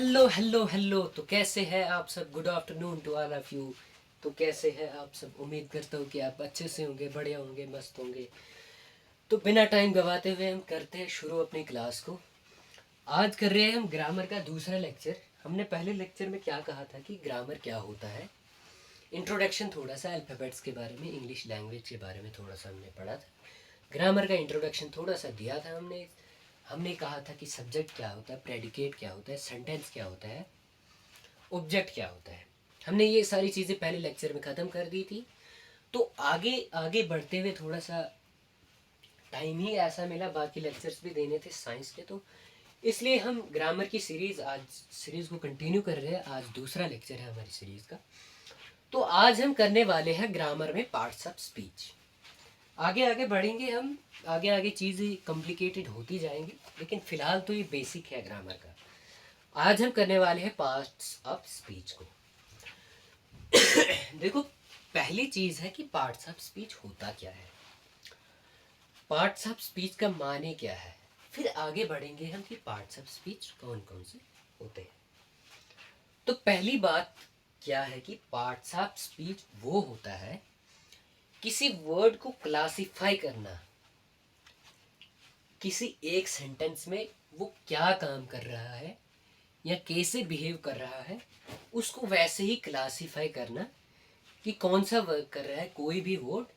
Hello hello hello. तो कैसे हैं आप सब? Good afternoon to all of you. तो कैसे हैं आप सब? उम्मीद करता हूँ कि आप अच्छे से होंगे, बढ़िया होंगे, मस्त होंगे। तो बिना टाइम गवाते हुए हम करते हैं शुरू अपनी क्लास को। आज कर रहे हैं हम ग्रामर का दूसरा लेक्चर। हमने पहले लेक्चर में क्या कहा था कि ग्रामर क्या होता है, इंट्रोडक्शन, थोड़ा सा अल्फ़ाबेट्स के बारे में, इंग्लिश लैंग्वेज के बारे में थोड़ा सा हमने पढ़ा था। ग्रामर का इंट्रोडक्शन थोड़ा सा दिया था हमने। हमने कहा था कि सब्जेक्ट क्या होता है, प्रेडिकेट क्या होता है, सेंटेंस क्या होता है, ऑब्जेक्ट क्या होता है। हमने ये सारी चीज़ें पहले लेक्चर में ख़त्म कर दी थी। तो आगे आगे बढ़ते हुए थोड़ा सा टाइम ही ऐसा मिला, बाकी लेक्चर्स भी देने थे साइंस के, तो इसलिए हम ग्रामर की सीरीज़ आज सीरीज़ को कंटिन्यू कर रहे हैं। आज दूसरा लेक्चर है हमारी सीरीज़ का। तो आज हम करने वाले हैं ग्रामर में पार्ट्स ऑफ स्पीच। आगे आगे बढ़ेंगे हम, आगे आगे चीज़ें कॉम्प्लिकेटेड होती जाएंगी, लेकिन फ़िलहाल तो ये बेसिक है ग्रामर का। आज हम करने वाले हैं पार्ट्स ऑफ स्पीच को। देखो, पहली चीज़ है कि पार्ट्स ऑफ स्पीच होता क्या है, पार्ट्स ऑफ स्पीच का माने क्या है। फिर आगे बढ़ेंगे हम कि पार्ट्स ऑफ स्पीच कौन कौन से होते हैं। तो पहली बात क्या है कि पार्ट्स ऑफ स्पीच वो होता है किसी वर्ड को क्लासिफाई करना, किसी एक सेंटेंस में वो क्या काम कर रहा है या कैसे बिहेव कर रहा है, उसको वैसे ही क्लासिफाई करना कि कौन सा वर्क कर रहा है कोई भी वर्ड।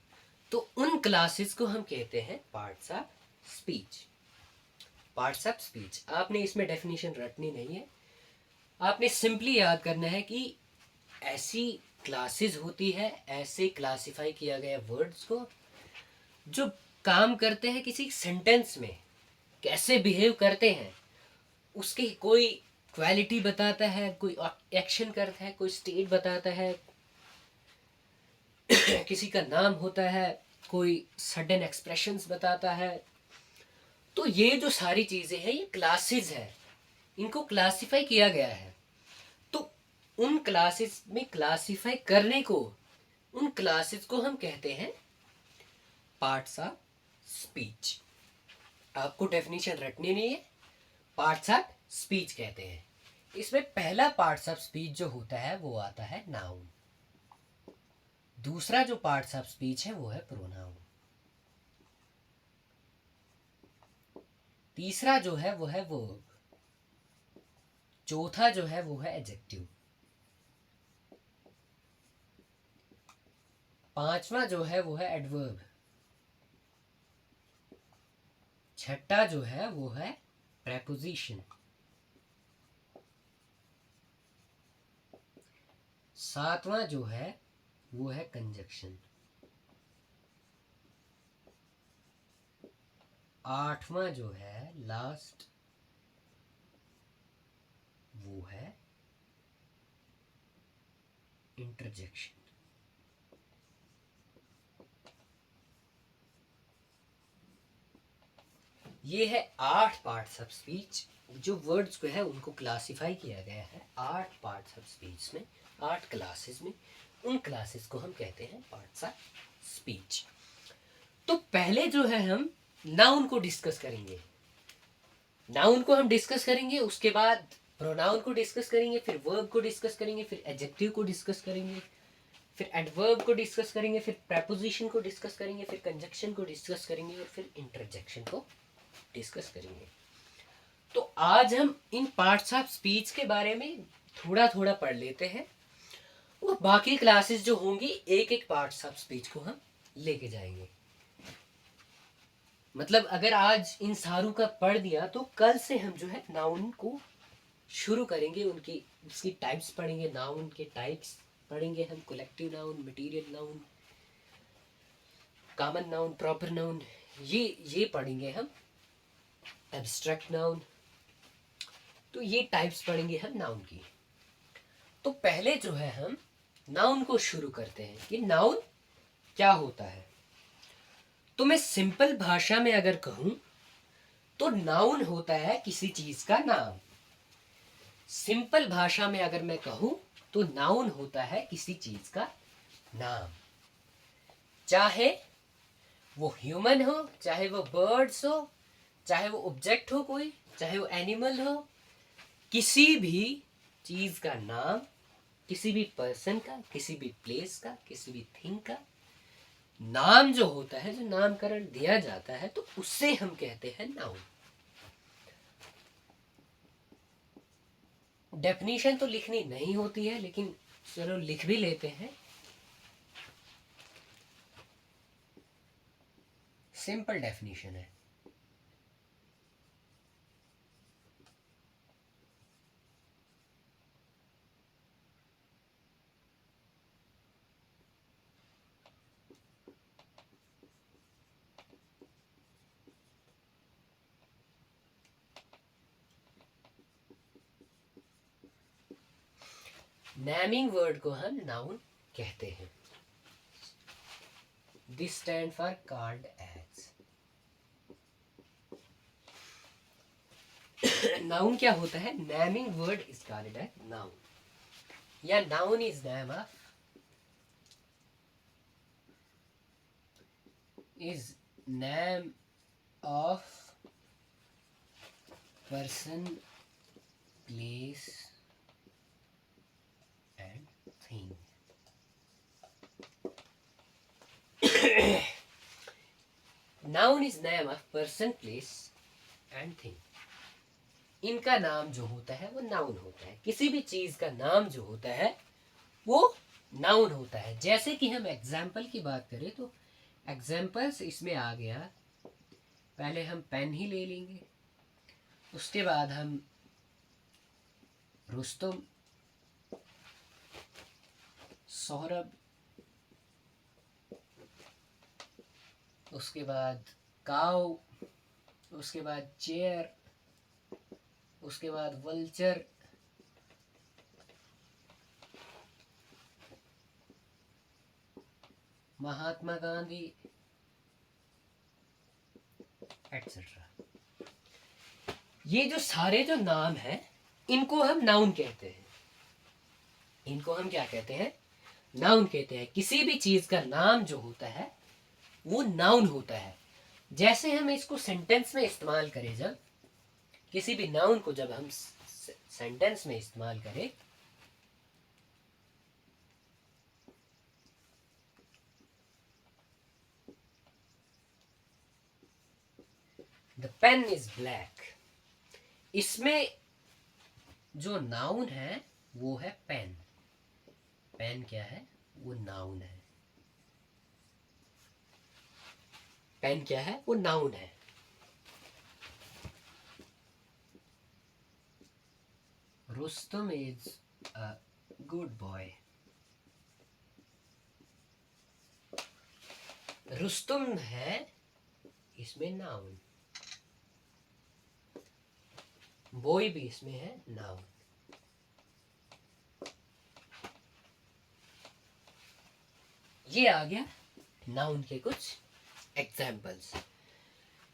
तो उन क्लासेस को हम कहते हैं parts of speech. Parts of speech, आपने इसमें डेफिनेशन रटनी नहीं है, आपने सिंपली याद करना है कि ऐसी क्लासेस होती है, ऐसे क्लासिफाई किया गया वर्ड्स को जो काम करते हैं किसी सेंटेंस में, कैसे बिहेव करते हैं, उसकी कोई क्वालिटी बताता है, कोई एक्शन करता है, कोई स्टेट बताता है, किसी का नाम होता है, कोई सडन एक्सप्रेशंस बताता है। तो ये जो सारी चीज़ें हैं ये क्लासेस है, इनको क्लासिफाई किया गया है। तो उन क्लासेस में क्लासिफाई करने को, उन क्लासेस को हम कहते हैं पार्ट्स ऑफ स्पीच। आपको डेफिनेशन रटनी नहीं है, पार्ट्स ऑफ स्पीच कहते हैं। इसमें पहला पार्ट्स ऑफ स्पीच जो होता है वो आता है नाउन। दूसरा जो पार्ट्स ऑफ स्पीच है वो है प्रोनाउन। तीसरा जो है वो है वर्ब। चौथा जो है वो है एडजेक्टिव। पांचवा जो है वो है एडवर्ब। छठा जो है वो है प्रेपोजिशन। सातवां जो है वो है कंजक्शन। आठवां जो है लास्ट वो है इंटरजेक्शन। ये है 8 पार्ट्स ऑफ स्पीच। जो वर्ड्स को है उनको क्लासिफाई किया गया है 8 पार्ट्स ऑफ स्पीच में, 8 क्लासेस में। उन क्लासेस को हम कहते हैं पार्ट्स ऑफ स्पीच। तो पहले जो है हम नाउन को डिस्कस करेंगे। नाउन को हम डिस्कस करेंगे, उसके बाद प्रोनाउन को डिस्कस करेंगे, फिर वर्ब को डिस्कस करेंगे, फिर एडजेक्टिव को डिस्कस करेंगे, फिर एडवर्ब को डिस्कस करेंगे, फिर प्रेपोजिशन को डिस्कस करेंगे, फिर कंजक्शन को डिस्कस करेंगे और फिर इंटरजेक्शन को डिस्कस करेंगे। तो आज हम इन पार्ट्स ऑफ स्पीच के बारे में थोड़ा थोड़ा पढ़ लेते हैं और बाकी क्लासेस जो होंगी एक एक पार्ट्स ऑफ स्पीच को हम लेके जाएंगे। मतलब अगर आज इन सारों का पढ़ दिया तो कल से हम जो है नाउन को शुरू करेंगे, उनकी उसकी टाइप्स पढ़ेंगे, नाउन के टाइप्स पढ़ेंगे हम, collective noun, material noun, common noun, proper noun, ये पढ़ेंगे हम, एब्स्ट्रैक्ट नाउन। तो ये टाइप्स पढ़ेंगे हम नाउन की। तो पहले जो है हम नाउन को शुरू करते हैं कि नाउन क्या होता है। तो मैं सिंपल भाषा में अगर कहूं तो नाउन होता है किसी चीज का नाम। सिंपल भाषा में अगर मैं कहूं तो नाउन होता है किसी चीज का नाम, चाहे वो ह्यूमन हो, चाहे वो बर्ड्स हो, चाहे वो ऑब्जेक्ट हो कोई, चाहे वो एनिमल हो, किसी भी चीज का नाम, किसी भी पर्सन का, किसी भी प्लेस का, किसी भी थिंग का नाम जो होता है, जो नामकरण दिया जाता है, तो उससे हम कहते हैं नाउन। डेफिनेशन तो लिखनी नहीं होती है, लेकिन चलो लिख भी लेते हैं। सिंपल डेफिनेशन है। नेमिंग वर्ड को हम नाउन कहते हैं। This stand for called as. Noun क्या होता है? Naming word is called as noun, या noun is name of, is name of person, place and thing. Noun is name of person, place and thing. इनका नाम जो होता है वो नाउन होता है। किसी भी चीज का नाम जो होता है वो नाउन होता है। जैसे कि हम एग्जाम्पल की बात करें तो एग्जाम्पल्स इसमें आ गया। पहले हम पेन ही ले लेंगे, उसके बाद हम रुस्तम, सौरभ, उसके बाद काऊ, उसके बाद चेयर, उसके बाद वल्चर, महात्मा गांधी, एटसेट्रा। ये जो सारे जो नाम हैं इनको हम नाउन कहते हैं। इनको हम क्या कहते हैं? नाउन कहते हैं। किसी भी चीज का नाम जो होता है वो नाउन होता है। जैसे हम इसको सेंटेंस में इस्तेमाल करें, जब किसी भी नाउन को जब हम सेंटेंस में इस्तेमाल करें, द पेन इज ब्लैक, इसमें जो नाउन है वो है पेन। पेन क्या है? वो नाउन है। पेन क्या है? वो नाउन है। Rustam is a good boy. Rustam है इसमें नाउन, बॉय भी इसमें है नाउन। ये आ गया नाउन के कुछ एग्जाम्पल्स।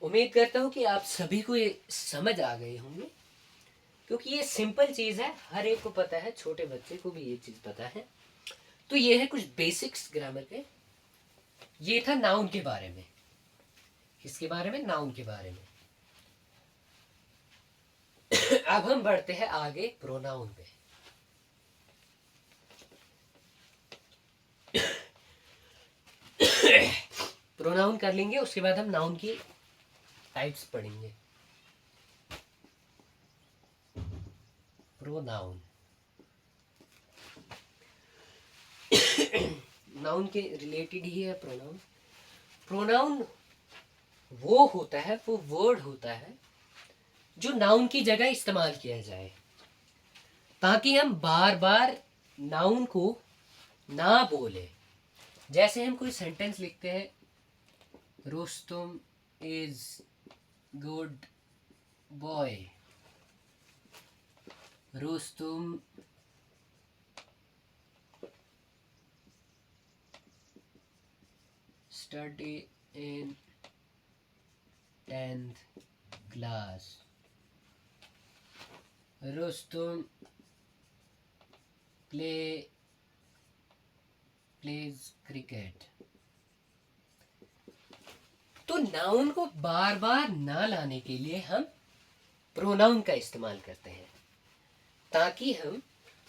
उम्मीद करता हूं कि आप सभी को ये समझ आ गए होंगे, क्योंकि ये सिंपल चीज है, हर एक को पता है, छोटे बच्चे को भी ये चीज पता है। तो ये है कुछ बेसिक्स ग्रामर के। ये था नाउन के बारे में। किसके बारे में? नाउन के बारे में। अब हम बढ़ते हैं आगे प्रोनाउन पे। प्रोनाउन कर लेंगे, उसके बाद हम नाउन की टाइप्स पढ़ेंगे। प्रोनाउन नाउन के रिलेटेड ही है प्रोनाउन। प्रोनाउन वो होता है, वो वर्ड होता है जो नाउन की जगह इस्तेमाल किया जाए, ताकि हम बार बार नाउन को ना बोले। जैसे हम कोई सेंटेंस लिखते हैं, Rustam is good boy, Rustam study in 10th class, Rustam pledge cricket. तो नाउन को बार बार ना लाने के लिए हम प्रोनाउन का इस्तेमाल करते हैं। ताकि हम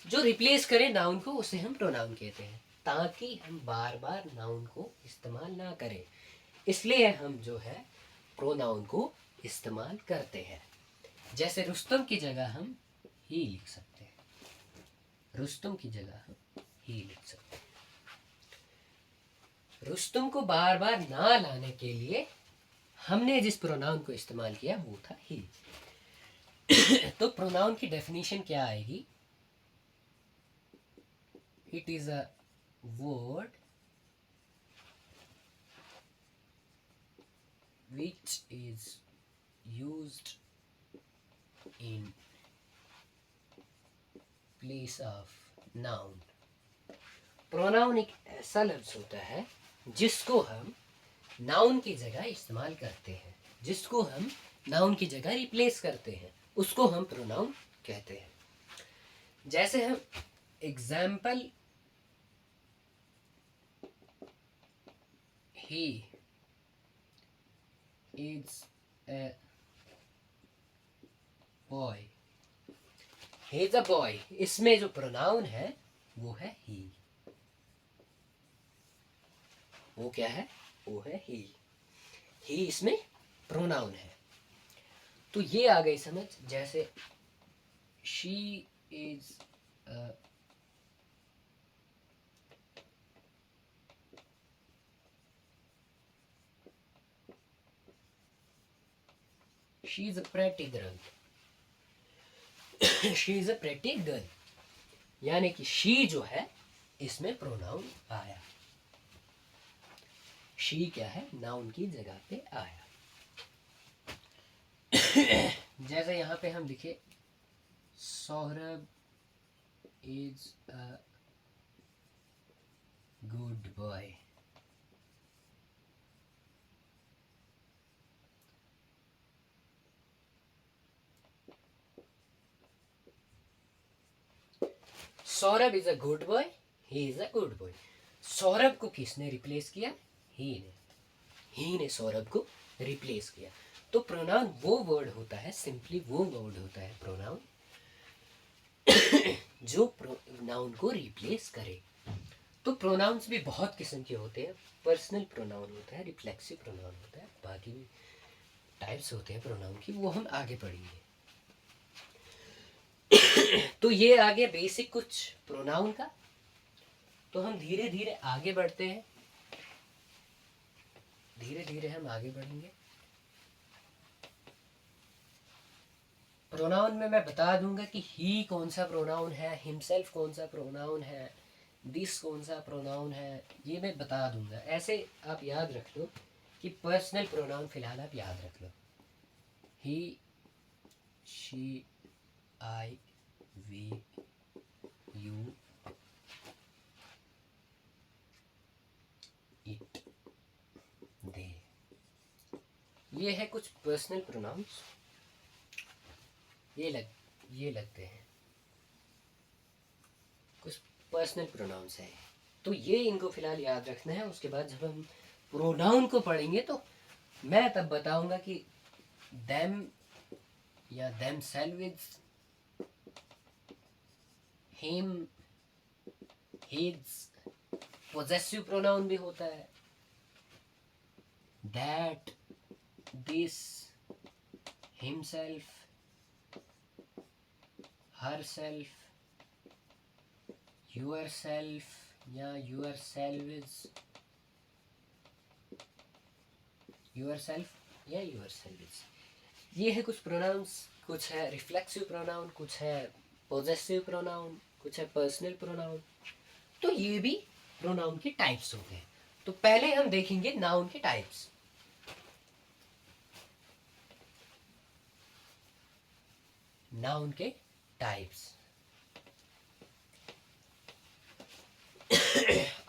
जो रिप्लेस करें नाउन को उसे हम प्रोनाउन कहते हैं, ताकि हम बार बार नाउन को इस्तेमाल ना करें, इसलिए हम जो है प्रोनाउन को इस्तेमाल करते हैं। जैसे रुस्तम की जगह हम ही लिख सकते हैं, रुस्तम की जगह हम ही लिख सकते हैं। रुस्तम को बार बार ना लाने के लिए हमने जिस प्रोनाउन को इस्तेमाल किया वो था ही। तो प्रोनाउन की डेफिनेशन क्या आएगी? It is a word which is used in place of noun। Pronoun एक ऐसा लफ्ज होता है जिसको हम नाउन की जगह इस्तेमाल करते हैं, जिसको हम नाउन की जगह रिप्लेस करते हैं, उसको हम प्रोनाउन कहते हैं। जैसे हम example, he is a boy, he is a boy, इसमें जो प्रोनाउन है वो है ही। वो क्या है? वो है ही। ही इसमें प्रोनाउन है। तो ये आ गई समझ। जैसे she is she is a pretty girl, she is a pretty girl, यानी कि शी जो है इसमें प्रोनाउन आया। शी क्या है? नाउन की जगह पे आया। जैसे यहाँ पे हम लिखे Saurabh is a good boy, Saurabh is a good boy, he is a good boy. Saurabh को किसने रिप्लेस किया? ही ने। ही ने सौरभ को रिप्लेस किया। तो प्रोनाउन वो वर्ड होता है, सिंपली वो वर्ड होता है प्रोनाउन जो प्रोनाउन को रिप्लेस करे। तो प्रोनाउंस भी बहुत किस्म के होते हैं। पर्सनल प्रोनाउन होता है, रिफ्लेक्सिव प्रोनाउन होता है, बाकी भी टाइप्स होते हैं प्रोनाउन की, वो हम आगे पढ़ेंगे। तो ये आ गया बेसिक कुछ प्रोनाउन का। तो हम धीरे धीरे आगे बढ़ते हैं, धीरे धीरे हम आगे बढ़ेंगे। प्रोनाउन में मैं बता दूंगा कि ही कौन सा प्रोनाउन है, हिमसेल्फ कौन सा प्रोनाउन है, दिस कौन सा प्रोनाउन है, ये मैं बता दूंगा। ऐसे आप याद रख लो कि पर्सनल प्रोनाउन फिलहाल आप याद रख लो। He, she, I, we, you, it, they, ये है कुछ पर्सनल प्रोनाउंस। ये लगते हैं कुछ पर्सनल प्रोनाउंस है। तो ये इनको फिलहाल याद रखना है। उसके बाद जब हम प्रोनाउन को पढ़ेंगे तो मैं तब बताऊंगा कि देम या themselves, him, his, possessive pronoun भी होता है, that, this, himself, herself, yourself या yourselves, yourself या yourselves। ये है कुछ प्रोनाउंस। कुछ है रिफ्लेक्सिव प्रोनाउन, कुछ है पोजेसिव प्रोनाउन, कुछ है पर्सनल प्रोनाउन। तो ये भी प्रोनाउन के टाइप्स हो गए। तो पहले हम देखेंगे नाउन के टाइप्स। नाउन के टाइप्स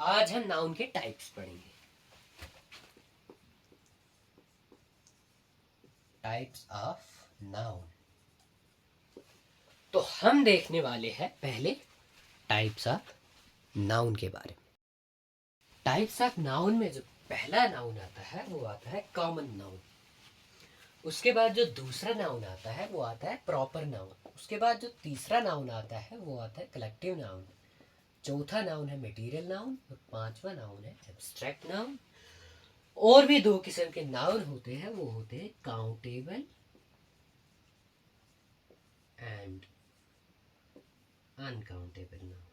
आज हम नाउन के टाइप्स पढ़ेंगे। Types of noun. तो हम देखने वाले हैं पहले टाइप्स ऑफ नाउन के बारे में। टाइप्स ऑफ नाउन में जो पहला नाउन आता है वो आता है कॉमन नाउन। उसके बाद जो दूसरा नाउन आता है वो आता है प्रॉपर नाउन। उसके बाद जो तीसरा नाउन आता है वो आता है कलेक्टिव नाउन। चौथा नाउन है मटेरियल नाउन और पांचवा नाउन है एब्स्ट्रैक्ट नाउन। और भी दो किस्म के नाउन होते हैं, वो होते हैं काउंटेबल एंड अनकाउंटेबल नाउन।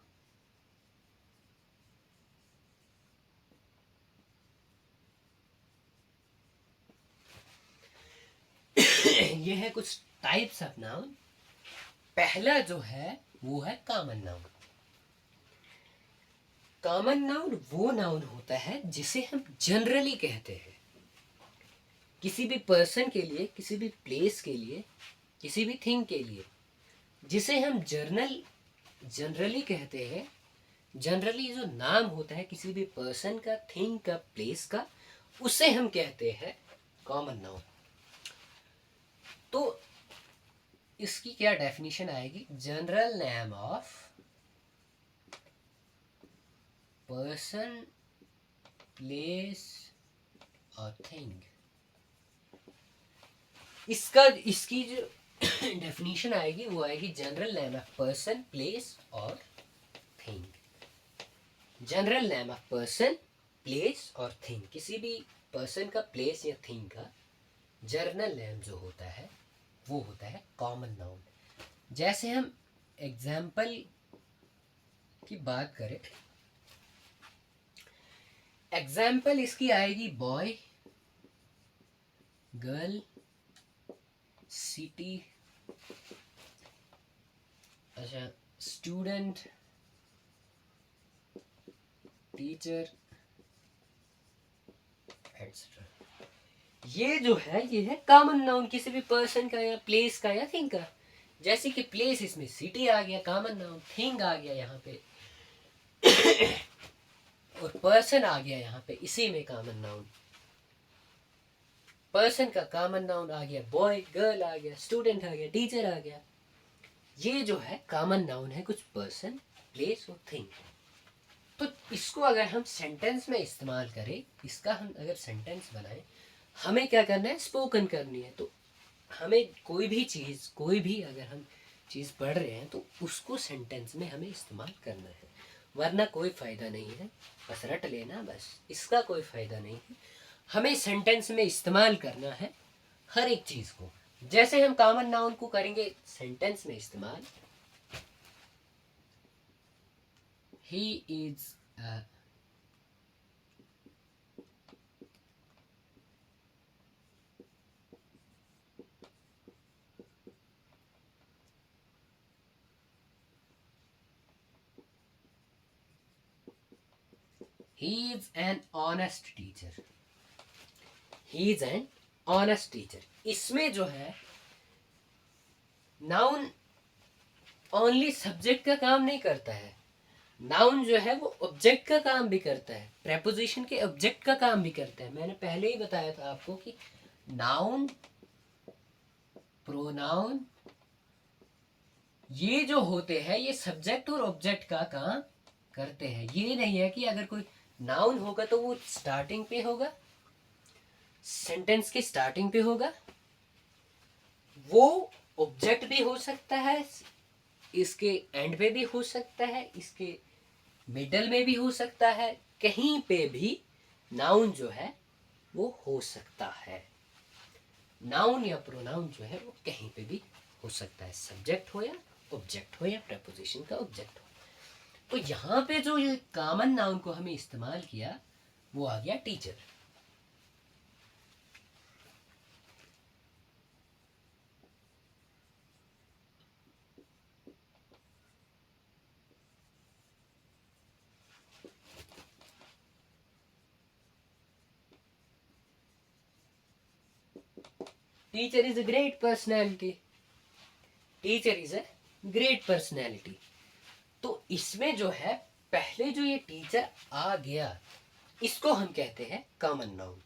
ये है कुछ टाइप्स ऑफ नाउन। पहला जो है वो है कॉमन नाउन। कॉमन नाउन वो नाउन होता है जिसे हम जनरली कहते हैं, किसी भी पर्सन के लिए, किसी भी प्लेस के लिए, किसी भी थिंग के लिए, जिसे हम जनरली कहते हैं। जनरली जो नाम होता है किसी भी पर्सन का, थिंग का, प्लेस का, उसे हम कहते हैं कॉमन नाउन। तो इसकी क्या डेफिनेशन आएगी? General name of person, place और थिंग। इसकी जो डेफिनेशन आएगी वो आएगी general name of person, place और thing. General name of person, place और थिंग। किसी भी पर्सन का, प्लेस या थिंग का जनरल नेम जो होता है वो होता है कॉमन नाउन। जैसे हम एग्जाम्पल की बात करें, एग्जाम्पल इसकी आएगी बॉय, गर्ल, सिटी, अच्छा, स्टूडेंट, टीचर, एटसेट्रा। ये जो है ये है कॉमन नाउन किसी भी पर्सन का या प्लेस का या थिंग का। जैसे कि प्लेस, इसमें सिटी आ गया कॉमन नाउन, थिंग आ गया यहाँ पे और पर्सन आ गया यहाँ पे इसी में कॉमन नाउन। पर्सन का कॉमन नाउन आ गया बॉय, गर्ल आ गया, स्टूडेंट आ गया, टीचर आ गया। ये जो है कॉमन नाउन है कुछ पर्सन, प्लेस और थिंग। तो इसको अगर हम सेंटेंस में इस्तेमाल करें, इसका हम अगर सेंटेंस बनाएं, हमें क्या करना है? स्पोकन करनी है। तो हमें कोई भी चीज़, कोई भी अगर हम चीज़ पढ़ रहे हैं तो उसको सेंटेंस में हमें इस्तेमाल करना है, वरना कोई फ़ायदा नहीं है। बस रट लेना, बस इसका कोई फ़ायदा नहीं है। हमें सेंटेंस में इस्तेमाल करना है हर एक चीज़ को। जैसे हम कॉमन नाउन को करेंगे सेंटेंस में इस्तेमाल, he is he is an honest teacher। he is an honest teacher। इसमें जो है नाउन ओनली सब्जेक्ट का काम नहीं करता है, नाउन जो है वो ऑब्जेक्ट का काम भी करता है, प्रेपोजिशन के ऑब्जेक्ट का काम भी करता है। मैंने पहले ही बताया था आपको कि नाउन, प्रोनाउन, ये जो होते हैं ये सब्जेक्ट और ऑब्जेक्ट का काम करते हैं। ये नहीं है कि अगर कोई नाउन होगा तो वो स्टार्टिंग पे होगा, सेंटेंस के स्टार्टिंग पे होगा, वो ऑब्जेक्ट भी हो सकता है, इसके एंड पे भी हो सकता है, इसके मिडल में भी हो सकता है, कहीं पे भी नाउन जो है वो हो सकता है। नाउन या प्रोनाउन जो है वो कहीं पे भी हो सकता है, सब्जेक्ट हो या ऑब्जेक्ट हो या प्रेपोजिशन का ऑब्जेक्ट हो। तो यहाँ पे जो ये कॉमन नाउन को हमें इस्तेमाल किया वो आ गया teacher. Teacher is a great personality. Teacher is a great personality. तो इसमें जो है पहले जो ये टीचर आ गया इसको हम कहते हैं common noun.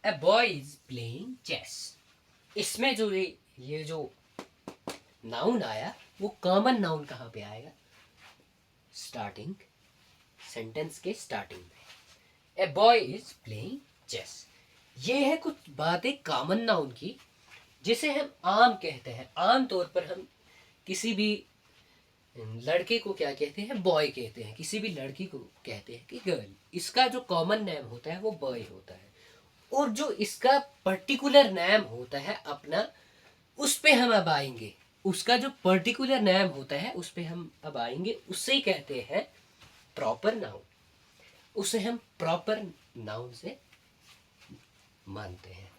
A boy is playing chess। इसमें जो ये ये जो नाउन आया वो कॉमन नाउन कहाँ पे आएगा? स्टार्टिंग सेंटेंस के स्टार्टिंग में। A boy is playing chess. ये है कुछ बातें कॉमन नाउन की जिसे हम आम कहते हैं। आम तौर पर हम किसी भी लड़के को क्या कहते हैं? बॉय कहते हैं। किसी भी लड़की को कहते हैं कि गर्ल। इसका जो कॉमन नेम होता है वो बॉय होता है। और जो इसका पर्टिकुलर नेम होता है अपना, उस पे हम अब आएंगे। उसका जो पर्टिकुलर नेम होता है उस पे हम अब आएंगे। उससे ही कहते हैं प्रॉपर नाउन। उसे हम प्रॉपर नाउन से मानते हैं।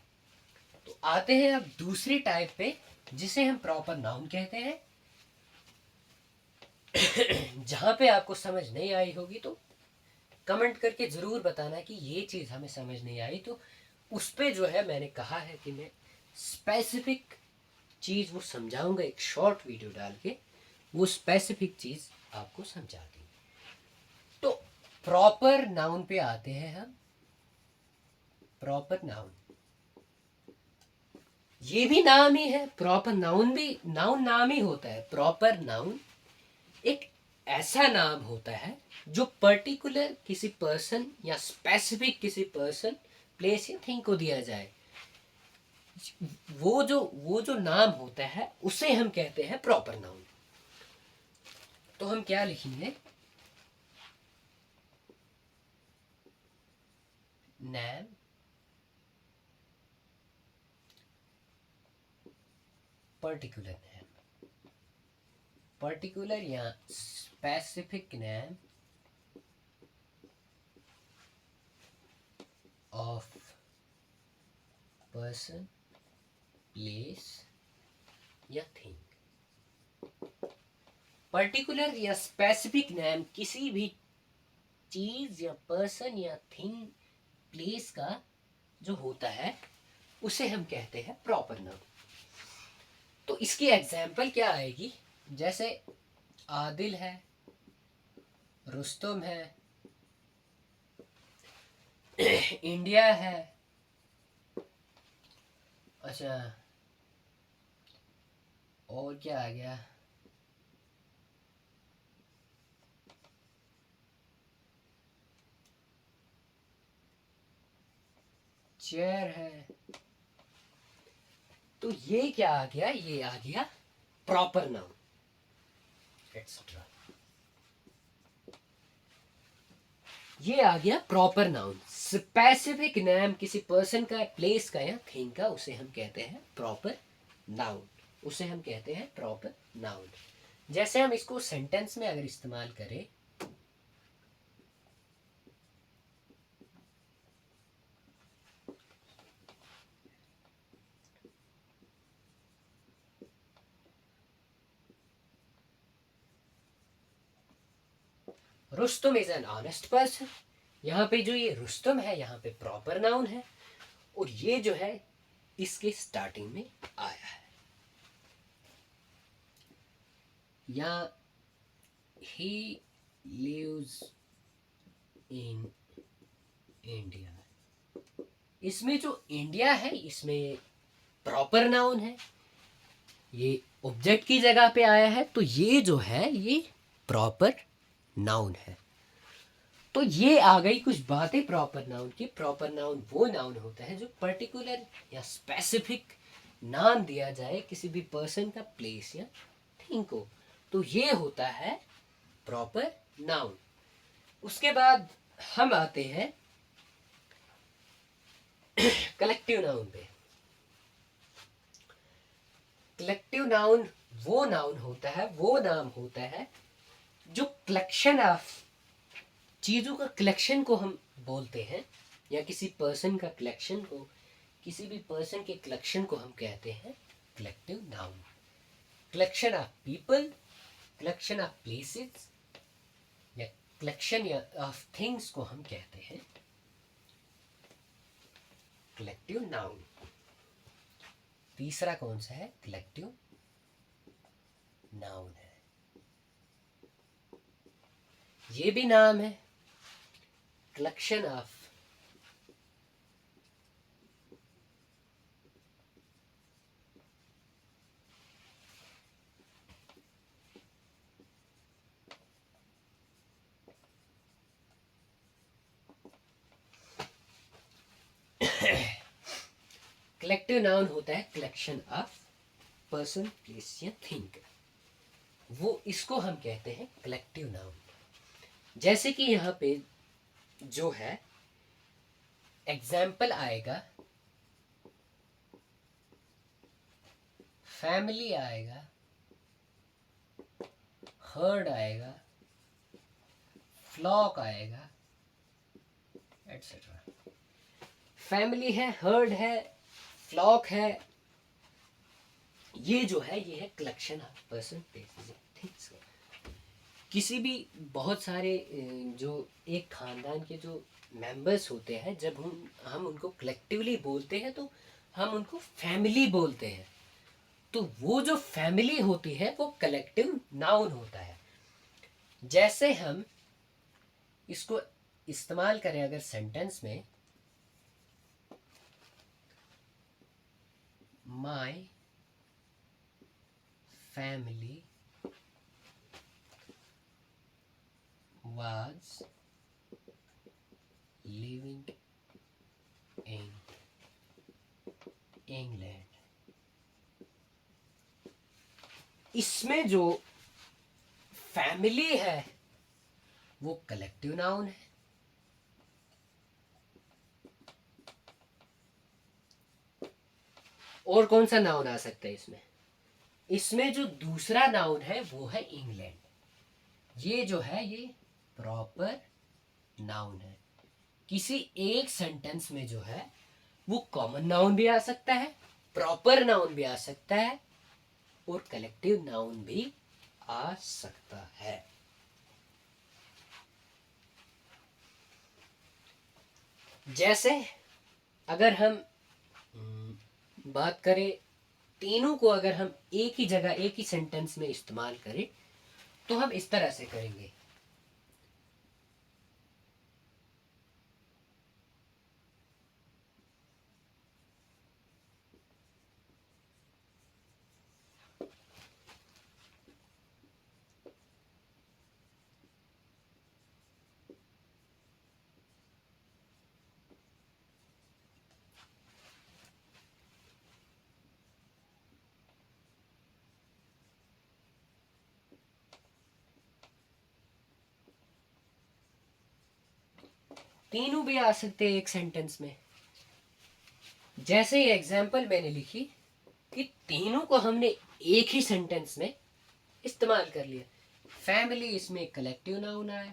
तो आते हैं अब दूसरी टाइप पे जिसे हम प्रॉपर नाउन कहते हैं। जहां पे आपको समझ नहीं आई होगी तो कमेंट करके ज़रूर बताना कि ये चीज़ हमें समझ नहीं आई। तो उस पे जो है मैंने कहा है कि मैं स्पेसिफिक चीज़ वो समझाऊंगा, एक शॉर्ट वीडियो डाल के वो स्पेसिफिक चीज़ आपको समझा दी। तो प्रॉपर नाउन पे आते हैं हम। प्रॉपर नाउन ये भी नाम ही है। प्रॉपर नाउन भी नाउन नाम ही होता है। प्रॉपर नाउन एक ऐसा नाम होता है जो पर्टिकुलर किसी पर्सन या स्पेसिफिक किसी पर्सन, प्लेस या थिंग को दिया जाए। वो जो नाम होता है उसे हम कहते हैं प्रॉपर नाउन। तो हम क्या लिखेंगे? नेम, पर्टिकुलर नेम, पर्टिकुलर या specific name of person, place या थिंग। पर्टिकुलर या स्पेसिफिक नेम किसी भी चीज या पर्सन या थिंग, प्लेस का जो होता है उसे हम कहते हैं प्रॉपर नाउन। तो इसकी एग्जाम्पल क्या आएगी? जैसे आदिल है, रुस्तम है, इंडिया है। अच्छा, और क्या आ गया? चेयर है। तो ये क्या आ गया? ये आ गया प्रॉपर नाउन एक्सेट्रा। ये आ गया प्रॉपर नाउन। स्पेसिफिक नेम किसी पर्सन का, प्लेस का या थिंग का, उसे हम कहते हैं प्रॉपर नाउन। उसे हम कहते हैं प्रॉपर नाउन। जैसे हम इसको सेंटेंस में अगर इस्तेमाल करें, Rustam is an honest person. यहाँ पे जो ये रुस्तम है यहाँ पे प्रॉपर नाउन है। और ये जो है इसके स्टार्टिंग में आया है। या ही लिव्स इन इंडिया। इसमें जो इंडिया है इसमें प्रॉपर नाउन है। ये ऑब्जेक्ट की जगह पे आया है तो ये जो है ये प्रॉपर नाउन है। तो ये आ गई कुछ बातें प्रॉपर नाउन की। प्रॉपर नाउन वो नाउन होता है जो पर्टिकुलर या स्पेसिफिक नाम दिया जाए किसी भी पर्सन का, प्लेस या थिंग को। तो ये होता है प्रॉपर नाउन। उसके बाद हम आते हैं कलेक्टिव नाउन पे। कलेक्टिव नाउन वो नाउन होता है, वो नाम होता है जो कलेक्शन ऑफ चीज़ों का कलेक्शन को हम बोलते हैं। या किसी पर्सन का कलेक्शन को, किसी भी पर्सन के कलेक्शन को हम कहते हैं collective noun. Collection of people, collection of places या कलेक्शन या ऑफ थिंग्स को हम कहते हैं कलेक्टिव नाउन। तीसरा कौन सा है? कलेक्टिव नाउन है। ये भी नाम है, कलेक्शन ऑफ कलेक्टिव नाउन होता है कलेक्शन ऑफ पर्सन, प्लेस या थिंग, वो इसको हम कहते हैं कलेक्टिव नाउन। जैसे कि यहाँ पे जो है एग्जाम्पल आएगा, फैमिली आएगा, हर्ड आएगा, फ्लॉक आएगा, एटसेट्रा। फैमिली है, हर्ड है, फ्लॉक है, ये जो है ये है collection of person, places, things. किसी भी बहुत सारे जो एक खानदान के जो मेंबर्स होते हैं, जब हम उनको कलेक्टिवली बोलते हैं तो हम उनको फैमिली बोलते हैं। तो वो जो फैमिली होती है वो कलेक्टिव नाउन होता है। जैसे हम इसको इस्तेमाल करें अगर सेंटेंस में, my family was living in England। इसमें जो फैमिली है वो कलेक्टिव नाउन है। और कौन सा नाउन आ सकता है इसमें? इसमें जो दूसरा नाउन है वो है इंग्लैंड। ये जो है ये प्रॉपर नाउन है। किसी एक सेंटेंस में जो है वो कॉमन नाउन भी आ सकता है, प्रॉपर नाउन भी आ सकता है और कलेक्टिव नाउन भी आ सकता है। जैसे अगर हम बात करें, तीनों को अगर हम एक ही जगह एक ही सेंटेंस में इस्तेमाल करें तो हम इस तरह से करेंगे। तीनों भी आ सकते हैं एक सेंटेंस में। जैसे ये एग्जाम्पल मैंने लिखी कि तीनों को हमने एक ही सेंटेंस में इस्तेमाल कर लिया। फैमिली इसमें कलेक्टिव नाउन आया,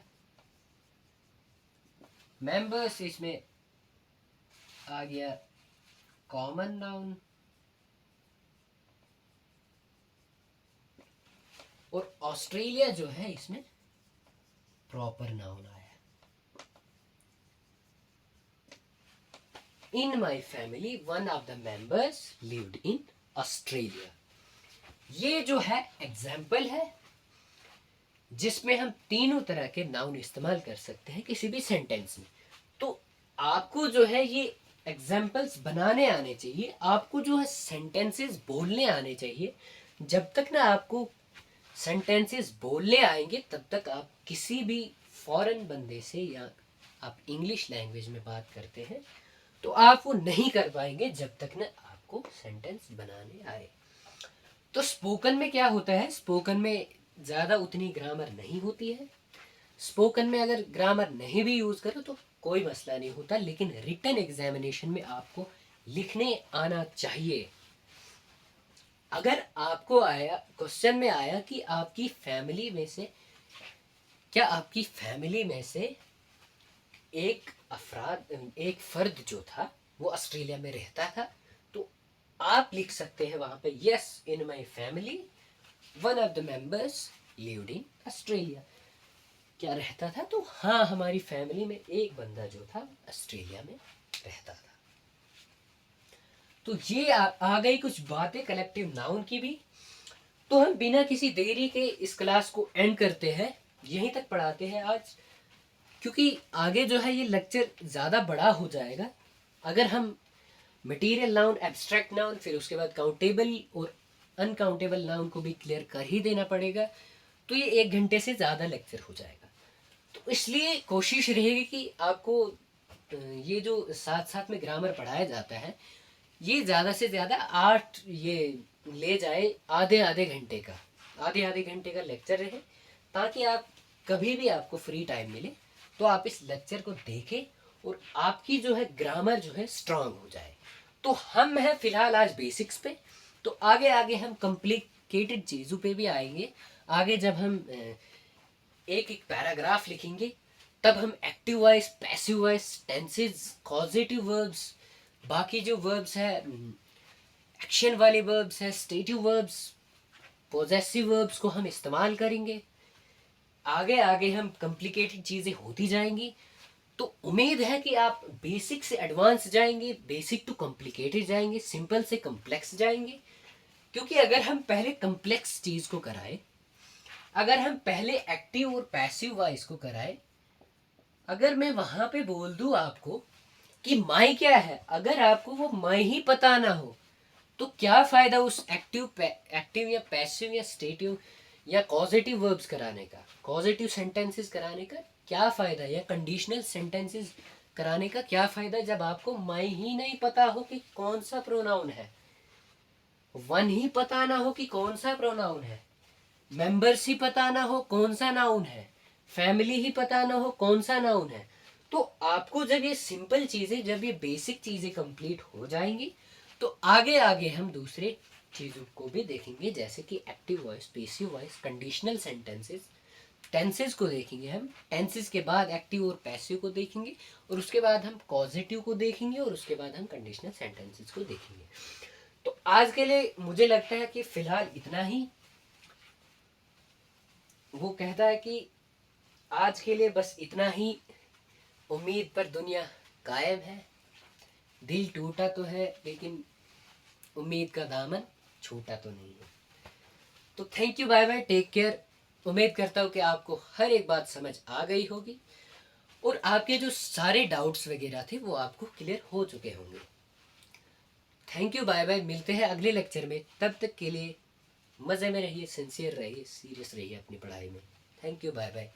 मेंबर्स इसमें आ गया कॉमन नाउन, और ऑस्ट्रेलिया जो है इसमें प्रॉपर नाउन आया। In my family one of the members lived in Australia. ये जो है एग्जाम्पल है जिसमें हम तीनों तरह के नाउन इस्तेमाल कर सकते हैं किसी भी सेंटेंस में। तो आपको जो है ये एग्जाम्पल्स बनाने आने चाहिए, आपको जो है सेंटेंसेस बोलने आने चाहिए। जब तक ना आपको सेंटेंसेस बोलने आएंगे तब तक आप किसी भी फॉरेन बंदे से या आप इंग्लिश लैंग्वेज में बात करते हैं तो आप वो नहीं कर पाएंगे जब तक ना आपको सेंटेंस बनाने आए। तो स्पोकन में क्या होता है, स्पोकन में ज़्यादा उतनी ग्रामर नहीं होती है। स्पोकन में अगर ग्रामर नहीं भी यूज़ करो तो कोई मसला नहीं होता, लेकिन रिटन एग्जामिनेशन में आपको लिखने आना चाहिए। अगर आपको आया क्वेश्चन में आया कि आपकी फैमिली में से, क्या आपकी फैमिली में से एक फर्द जो था वो ऑस्ट्रेलिया में रहता था, तो आप लिख सकते हैं वहां पे yes in my family one of the members lived in Australia. क्या रहता था? तो हाँ, हमारी फैमिली में एक बंदा जो था ऑस्ट्रेलिया में रहता था। तो ये आ गई कुछ बातें कलेक्टिव नाउन की भी। तो हम बिना किसी देरी के इस क्लास को एंड करते हैं, यहीं तक पढ़ाते हैं आज, क्योंकि आगे जो है ये लेक्चर ज़्यादा बड़ा हो जाएगा। अगर हम मटेरियल नाउन, एब्स्ट्रैक्ट नाउन, फिर उसके बाद काउंटेबल और अनकाउंटेबल नाउन को भी क्लियर कर ही देना पड़ेगा, तो ये 1 घंटे से ज़्यादा लेक्चर हो जाएगा। तो इसलिए कोशिश रहेगी कि आपको ये जो साथ साथ में ग्रामर पढ़ाया जाता है ये ज़्यादा से ज़्यादा 8 ये ले जाए आधे आधे घंटे का, आधे आधे घंटे का लेक्चर रहे, ताकि आप कभी भी आपको फ्री टाइम मिले तो आप इस लेक्चर को देखें और आपकी जो है ग्रामर जो है स्ट्रांग हो जाए। तो हम हैं फिलहाल आज बेसिक्स पे, तो आगे आगे हम कॉम्प्लिकेटेड चीज़ों पे भी आएंगे। आगे जब हम एक एक पैराग्राफ लिखेंगे तब हम active voice, passive voice, tenses, causative verbs, बाकी जो वर्ब्स है एक्शन वाले वर्ब्स है, स्टेटिव वर्ब्स, पोजेसिव वर्ब्स को हम इस्तेमाल करेंगे। आगे आगे हम कॉम्प्लिकेटेड चीज़ें होती जाएंगी। तो उम्मीद है कि आप बेसिक से एडवांस जाएंगे, बेसिक टू कॉम्प्लिकेटेड जाएंगे, सिंपल से कॉम्प्लेक्स जाएंगे। क्योंकि अगर हम पहले कॉम्प्लेक्स चीज़ को कराए, अगर हम पहले एक्टिव और पैसिव वॉइस को कराए, अगर मैं वहां पे बोल दूं आपको कि माई क्या है, अगर आपको वो माई ही पता ना हो तो क्या फ़ायदा उस एक्टिव या पैसिव या स्टेटिव या कॉजेटिव वर्ब्स कराने का, कॉजेटिव सेंटेंसेस कराने का क्या फ़ायदा, या कंडीशनल सेंटेंसेस कराने का क्या फ़ायदा, जब आपको माई ही नहीं पता हो कि कौन सा प्रोनाउन है, वन ही पता ना हो कि कौन सा प्रोनाउन है, मेंबर्स ही पता ना हो कौन सा नाउन है, फैमिली ही पता ना हो कौन सा नाउन है। तो आपको जब ये सिंपल चीज़ें, जब ये बेसिक चीज़ें कंप्लीट हो जाएंगी तो आगे आगे हम दूसरे चीज़ों को भी देखेंगे, जैसे कि active voice, passive voice, conditional sentences, tenses को देखेंगे हम, टेंसेस के बाद एक्टिव और पैसिव को देखेंगे, और उसके बाद हम कॉजेटिव को देखेंगे, और उसके बाद हम कंडीशनल सेंटेंसेस को देखेंगे। तो आज के लिए मुझे लगता है कि फ़िलहाल इतना ही। वो कहता है कि आज के लिए बस इतना ही, उम्मीद पर दुनिया कायम है, दिल टूटा तो है लेकिन उम्मीद का दामन छूटा तो नहीं है। तो thank you, bye bye, take care. उम्मीद करता हूँ कि आपको हर एक बात समझ आ गई होगी और आपके जो सारे डाउट्स वगैरह थे वो आपको क्लियर हो चुके होंगे। थैंक यू, बाय बाय, मिलते हैं अगले लेक्चर में। तब तक के लिए मज़े में रहिए, सिंसियर रहिए, सीरियस रहिए अपनी पढ़ाई में। Thank you, bye bye.